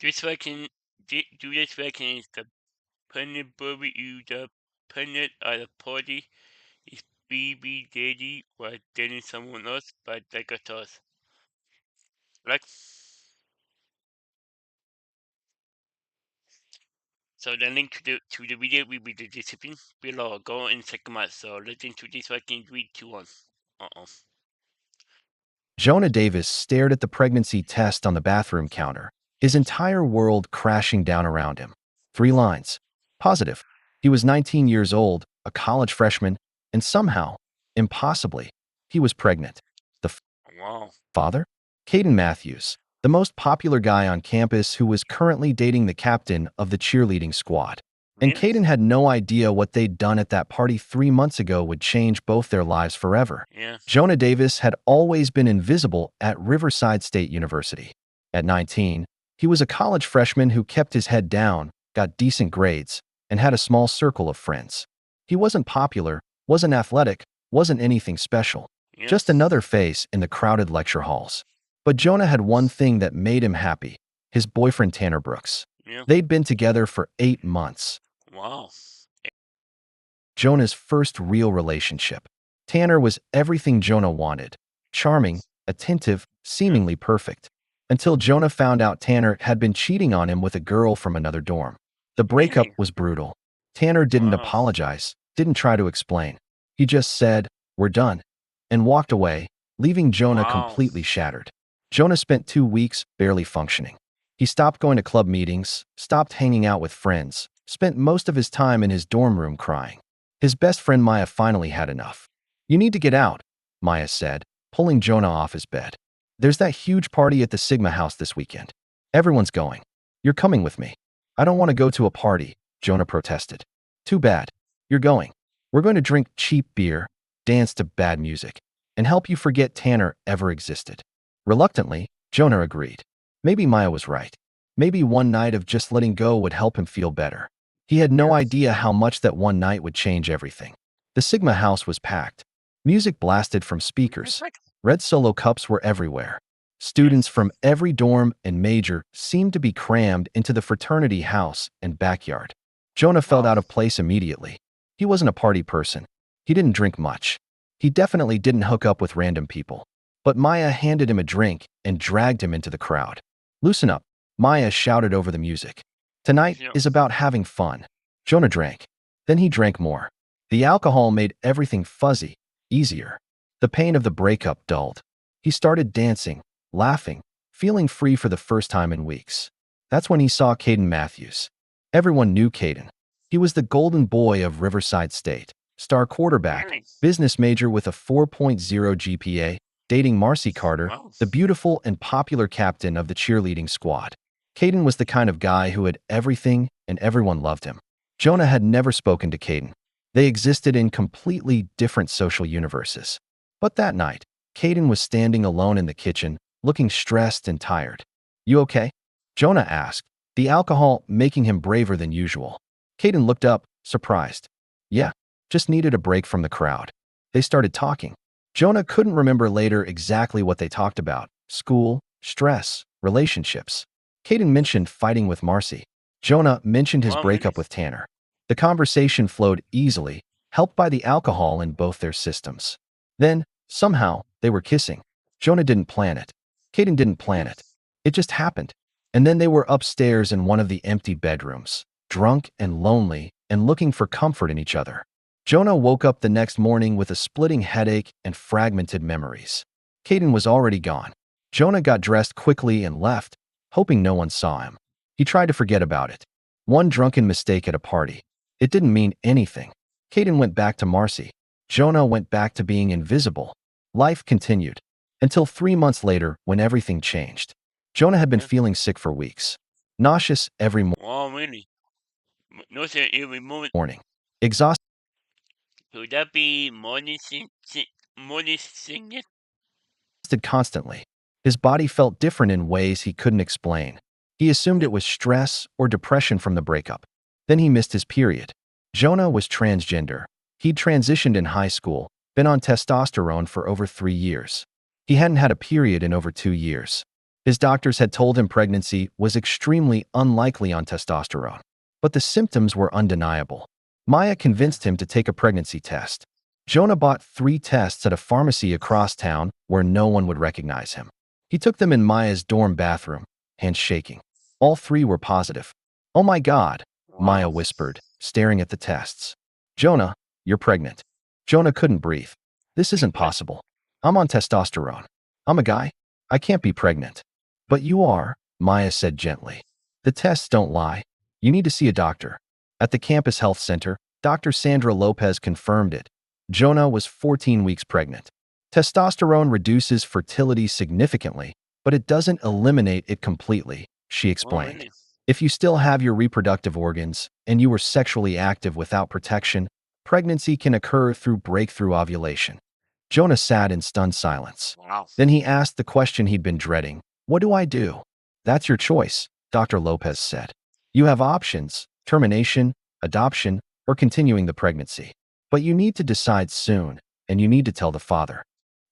This reckon, do this reckon is the pregnant baby you the pregnant at a party is baby daddy was dating someone else, but they got us. Like, so the link to the video will be the description below. Go and check them out. So let's into this reckon 3, 2, 1. Uh-oh. Jonah Davis stared at the pregnancy test on the bathroom counter, his entire world crashing down around him. 3 lines. Positive. He was 19 years old, a college freshman, and somehow, impossibly, he was pregnant. The Wow. father? Caden Matthews, the most popular guy on campus who was currently dating the captain of the cheerleading squad. And Really? Caden had no idea what they'd done at that party 3 months ago would change both their lives forever. Yeah. Jonah Davis had always been invisible at Riverside State University. At 19, he was a college freshman who kept his head down, got decent grades, and had a small circle of friends. He wasn't popular, wasn't athletic, wasn't anything special. Yeah. Just another face in the crowded lecture halls. But Jonah had one thing that made him happy: his boyfriend Tanner Brooks. Yeah. They'd been together for 8 months. Wow. Jonah's first real relationship. Tanner was everything Jonah wanted: charming, attentive, seemingly perfect. Until Jonah found out Tanner had been cheating on him with a girl from another dorm. The breakup Really? was brutal. Tanner didn't Wow. apologize, didn't try to explain. He just said, "We're done," and walked away, leaving Jonah Wow. completely shattered. Jonah spent 2 weeks barely functioning. He stopped going to club meetings, stopped hanging out with friends, spent most of his time in his dorm room crying. His best friend Maya finally had enough. "You need to get out," Maya said, pulling Jonah off his bed. "There's that huge party at the Sigma house this weekend. Everyone's going. You're coming with me." "I don't want to go to a party," Jonah protested. "Too bad. You're going. We're going to drink cheap beer, dance to bad music, and help you forget Tanner ever existed." Reluctantly, Jonah agreed. Maybe Maya was right. Maybe one night of just letting go would help him feel better. He had no idea how much that one night would change everything. The Sigma house was packed. Music blasted from speakers. Red Solo cups were everywhere. Students from every dorm and major seemed to be crammed into the fraternity house and backyard. Jonah felt Wow. out of place immediately. He wasn't a party person. He didn't drink much. He definitely didn't hook up with random people. But Maya handed him a drink and dragged him into the crowd. "Loosen up," Maya shouted over the music. "Tonight Yeah. is about having fun." Jonah drank. Then he drank more. The alcohol made everything fuzzy, easier. The pain of the breakup dulled. He started dancing, laughing, feeling free for the first time in weeks. That's when he saw Caden Matthews. Everyone knew Caden. He was the golden boy of Riverside State, star quarterback, Really? business major with a 4.0 GPA, dating Marcy Carter, Wow. the beautiful and popular captain of the cheerleading squad. Caden was the kind of guy who had everything and everyone loved him. Jonah had never spoken to Caden. They existed in completely different social universes. But that night, Caden was standing alone in the kitchen, looking stressed and tired. "You okay?" Jonah asked, the alcohol making him braver than usual. Caden looked up, surprised. "Yeah, just needed a break from the crowd." They started talking. Jonah couldn't remember later exactly what they talked about: school, stress, relationships. Caden mentioned fighting with Marcy. Jonah mentioned his Wow, really? breakup with Tanner. The conversation flowed easily, helped by the alcohol in both their systems. Then, somehow, they were kissing. Jonah didn't plan it. Caden didn't plan it. It just happened. And then they were upstairs in one of the empty bedrooms, drunk and lonely and looking for comfort in each other. Jonah woke up the next morning with a splitting headache and fragmented memories. Caden was already gone. Jonah got dressed quickly and left, hoping no one saw him. He tried to forget about it. One drunken mistake at a party. It didn't mean anything. Caden went back to Marcy. Jonah went back to being invisible. Life continued. Until 3 months later, when everything changed. Jonah had been Yeah. feeling sick for weeks. Nauseous every Wow, really? No, sir, every moment. morning. Exhausted Could that be morning sickness? constantly. His body felt different in ways he couldn't explain. He assumed it was stress or depression from the breakup. Then he missed his period. Jonah was transgender. He'd transitioned in high school, been on testosterone for over 3 years. He hadn't had a period in over 2 years. His doctors had told him pregnancy was extremely unlikely on testosterone, but the symptoms were undeniable. Maya Yeah. convinced him to take a pregnancy test. Jonah bought 3 tests at a pharmacy across town where no one would recognize him. He took them in Maya's dorm bathroom, hands shaking. All 3 were positive. "Oh my God," Maya Wow. whispered, staring at the tests. "Jonah, you're pregnant." Jonah couldn't breathe. "This isn't What? possible. I'm on testosterone. I'm a guy. I can't be pregnant." "But you are," Maya said gently. "The tests don't lie. You need to see a doctor." At the campus health center, Dr. Sandra Lopez confirmed it. Jonah was 14 weeks pregnant. Testosterone reduces fertility significantly, but it doesn't eliminate it completely, she Oh, explained. really? If you still have your reproductive organs and you were sexually active without protection, pregnancy can occur through breakthrough ovulation. Jonah sat in stunned silence. Wow. Then he asked the question he'd been dreading. "What do I do?" "That's your choice," Dr. Lopez said. "You have options: termination, adoption, or continuing the pregnancy. But you need to decide soon, and you need to tell the father."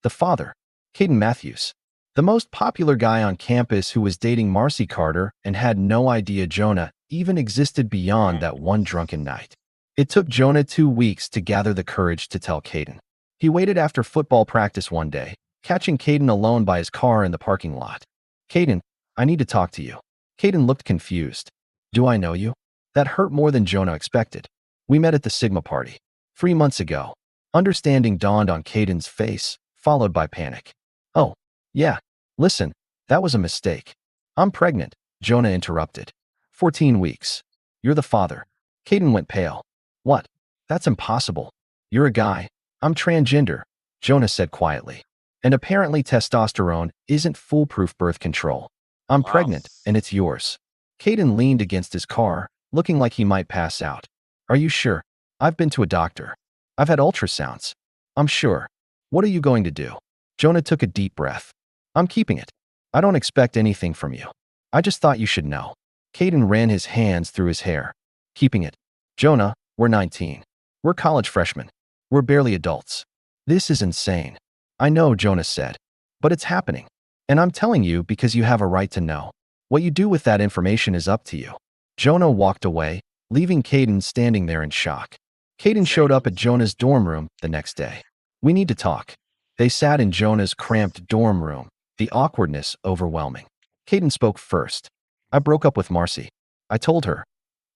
The father, Caden Matthews, the most popular guy on campus who was dating Marcy Carter and had no idea Jonah even existed beyond Wow. that one drunken night. It took Jonah 2 weeks to gather the courage to tell Caden. He waited after football practice one day, catching Caden alone by his car in the parking lot. "Caden, I need to talk to you." Caden looked confused. "Do I know you?" That hurt more than Jonah expected. "We met at the Sigma party 3 months ago." Understanding dawned on Caden's face, followed by panic. "Oh, yeah. Listen, that was a mistake. I'm pregnant," Jonah interrupted. 14 weeks. You're the father." Caden went pale. "What? That's impossible. You're a guy. I'm transgender," Jonah said quietly. "And apparently testosterone isn't foolproof birth control. I'm Wow. pregnant, and it's yours." Caden leaned against his car, looking like he might pass out. "Are you sure? I've been to a doctor. I've had ultrasounds. I'm sure. What are you going to do?" Jonah took a deep breath. "I'm keeping it. I don't expect anything from you. I just thought you should know." Caden ran his hands through his hair. "Keeping it. Jonah, we're 19. We're college freshmen. We're barely adults. This is insane." "I know," Jonah said, "but it's happening. And I'm telling you because you have a right to know. What you do with that information is up to you." Jonah walked away, leaving Caden standing there in shock. Caden showed up Exactly. at Jonah's dorm room the next day. "We need to talk." They sat in Jonah's cramped dorm room, the awkwardness overwhelming. Caden spoke first. "I broke up with Marcy. I told her.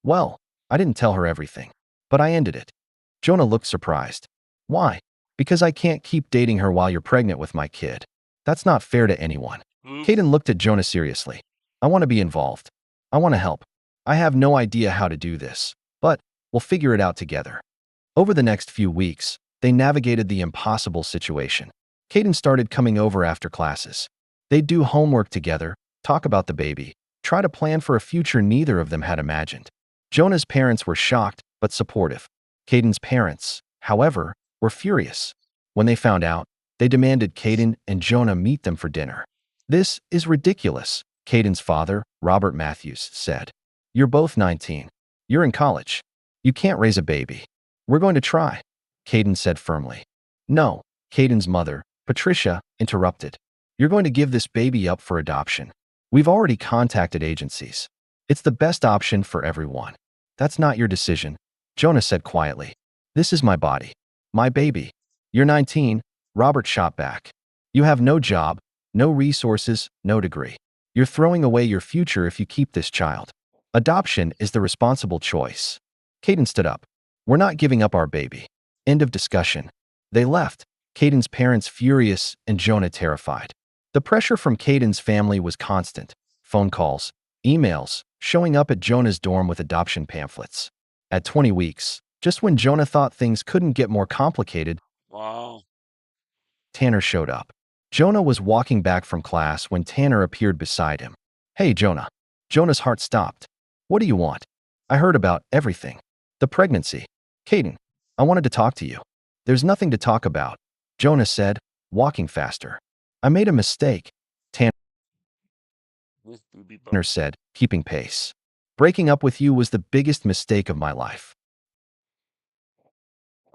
Well, I didn't tell her everything, but I ended it." Jonah looked surprised. "Why?" "Because I can't keep dating her while you're pregnant with my kid. That's not fair to anyone." Oof. Caden looked at Jonah seriously. "I want to be involved. I want to help. I have no idea how to do this, but we'll figure it out together." Over the next few weeks, they navigated the impossible situation. Caden started coming over after classes. They'd do homework together, talk about the baby, try to plan for a future neither of them had imagined. Jonah's parents were shocked but supportive. Caden's parents, however, were furious. When they found out, they demanded Caden and Jonah meet them for dinner. "This is ridiculous," Caden's father, Robert Matthews, said. "You're both 19. You're in college. You can't raise a baby." "We're going to try," Caden said firmly. "No," Caden's mother, Patricia, interrupted. "You're going to give this baby up for adoption. We've already contacted agencies. It's the best option for everyone." "That's not your decision," Jonah said quietly. "This is my body. My baby." "You're 19, Robert shot back. "You have no job, no resources, no degree. You're throwing away your future if you keep this child. Adoption is the responsible choice." Caden stood up. "We're not giving up our baby." End of discussion. They left, Caden's parents furious and Jonah terrified. The pressure from Caden's family was constant. Phone calls, emails, showing up at Jonah's dorm with adoption pamphlets. At 20 weeks, just when Jonah thought things couldn't get more complicated, Wow. Tanner showed up. Jonah was walking back from class when Tanner appeared beside him. "Hey, Jonah." Jonah's heart stopped. "What do you want?" "I heard about everything. The pregnancy." "Caden, I wanted to talk to you." "There's nothing to talk about," Jonah said, walking faster. "I made a mistake," This booby bump. Tanner said, keeping pace. "Breaking up with you was the biggest mistake of my life."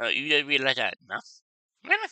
You didn't realize that, no? Really?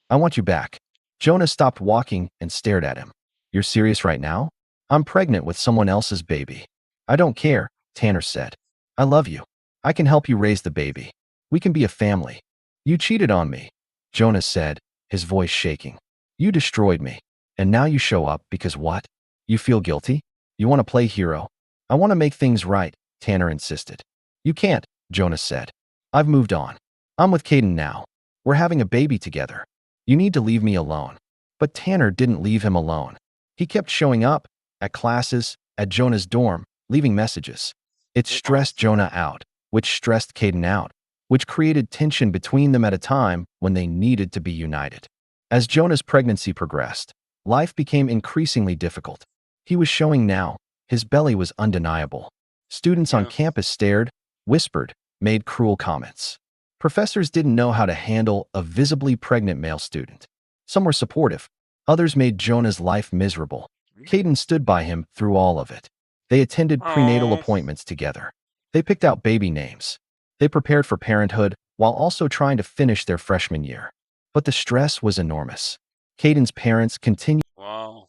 "I want you back." Jonah stopped walking and stared at him. You're serious right now? I'm pregnant with someone else's baby. I don't care, Tanner said. I love you. I can help you raise the baby. We can be a family. You cheated on me, Jonas said, his voice shaking. You destroyed me. And now you show up because what? You feel guilty? You want to play hero? I want to make things right, Tanner insisted. You can't, Jonas said. I've moved on. I'm with Caden now. We're having a baby together. You need to leave me alone. But Tanner didn't leave him alone. He kept showing up at classes, at Jonah's dorm, leaving messages. It Uh-oh. stressed Jonah out, which stressed Caden out, which created tension between them at a time when they needed to be united. As Jonah's pregnancy progressed, life became increasingly difficult. He was showing now, his belly was undeniable. Students on Yeah. campus stared, whispered, made cruel comments. Professors didn't know how to handle a visibly pregnant male student. Some were supportive, others made Jonah's life miserable. Caden stood by him through all of it. They attended prenatal Oh. appointments together. They picked out baby names. They prepared for parenthood while also trying to finish their freshman year. But the stress was enormous. Caden's parents continued Wow.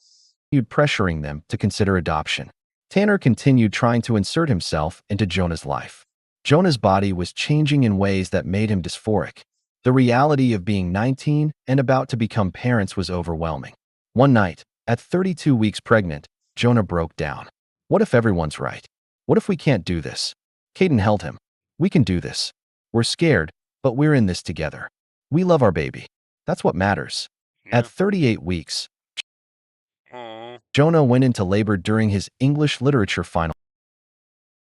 pressuring them to consider adoption. Tanner continued trying to insert himself into Jonah's life. Jonah's body was changing in ways that made him dysphoric. The reality of being 19 and about to become parents was overwhelming. One night, at 32 weeks pregnant, Jonah broke down. What if everyone's right? What if we can't do this? Caden held him. We can do this. We're scared, but we're in this together. We love our baby. That's what matters. At Yeah. 38 weeks, Oh. Jonah went into labor during his English literature final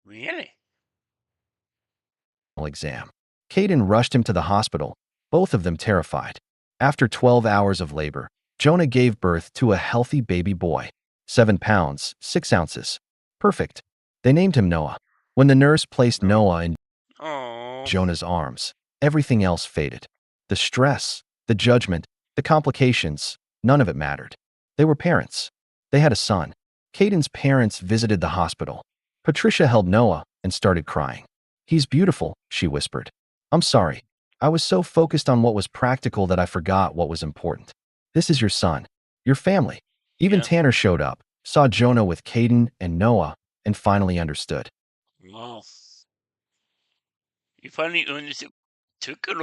Really? exam. Caden rushed him to the hospital, both of them terrified. After 12 hours of labor, Jonah gave birth to a healthy baby boy, 7 pounds, 6 ounces. Perfect. They named him Noah. When the nurse placed No. Noah in Oh. Jonah's arms, everything else faded. The stress, the judgment, the complications, none of it mattered. They were parents. They had a son. Caden's parents visited the hospital. Patricia held Noah and started crying. He's beautiful, she whispered. I'm sorry. I was so focused on what was practical that I forgot what was important. This is your son, your family. Even Yeah. Tanner showed up, saw Jonah with Caden and Noah, and finally understood. Wow. You finally understood. Took a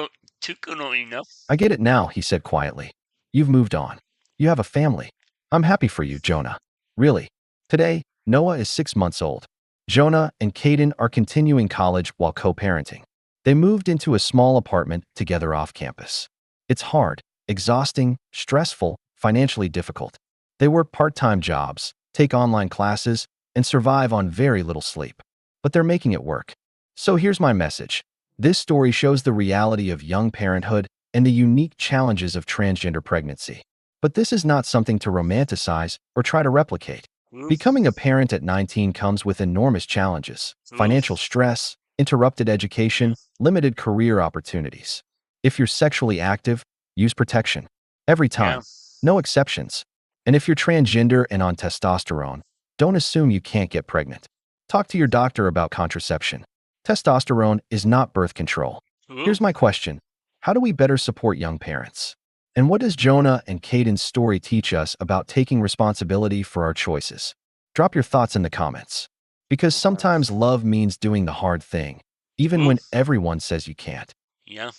long enough. I get it now, he said quietly. You've moved on. You have a family. I'm happy for you, Jonah. Really. Today, Noah is 6 months old. Jonah and Caden are continuing college while co-parenting. They moved into a small apartment together off campus. It's hard, exhausting, stressful, financially difficult. They work part-time jobs, take online classes, and survive on very little sleep. But they're making it work. So here's my message. This story shows the reality of young parenthood and the unique challenges of transgender pregnancy. But this is not something to romanticize or try to replicate. True. Becoming a parent at 19 comes with enormous challenges, True. financial stress, interrupted Yeah. education, limited career opportunities. If you're sexually active, use protection. Every Yeah. time. No exceptions. And if you're transgender and on testosterone, don't assume you can't get pregnant. Talk to your doctor about contraception. Testosterone is not birth control. True. Here's my question. How do we better support young parents? And what does Jonah and Caden's story teach us about taking responsibility for our choices? Drop your thoughts in the comments. Because Wow. sometimes love means doing the hard thing, even True. when everyone says you can't. Yeah.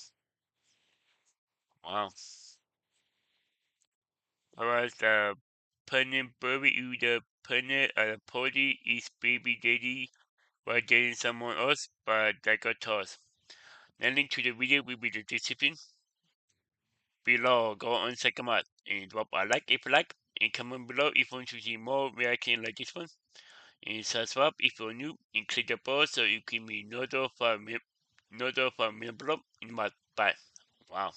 Wow. Alright, the pregnant baby you the pregnant at a party is baby daddy while dating someone else, but that got tossed. The link to the video will be the description below. Go on check them out and drop a like if you like and comment below if you want to see more reaction like this one. And subscribe if you're new and click the bell so you can be notified below in my bye. Wow.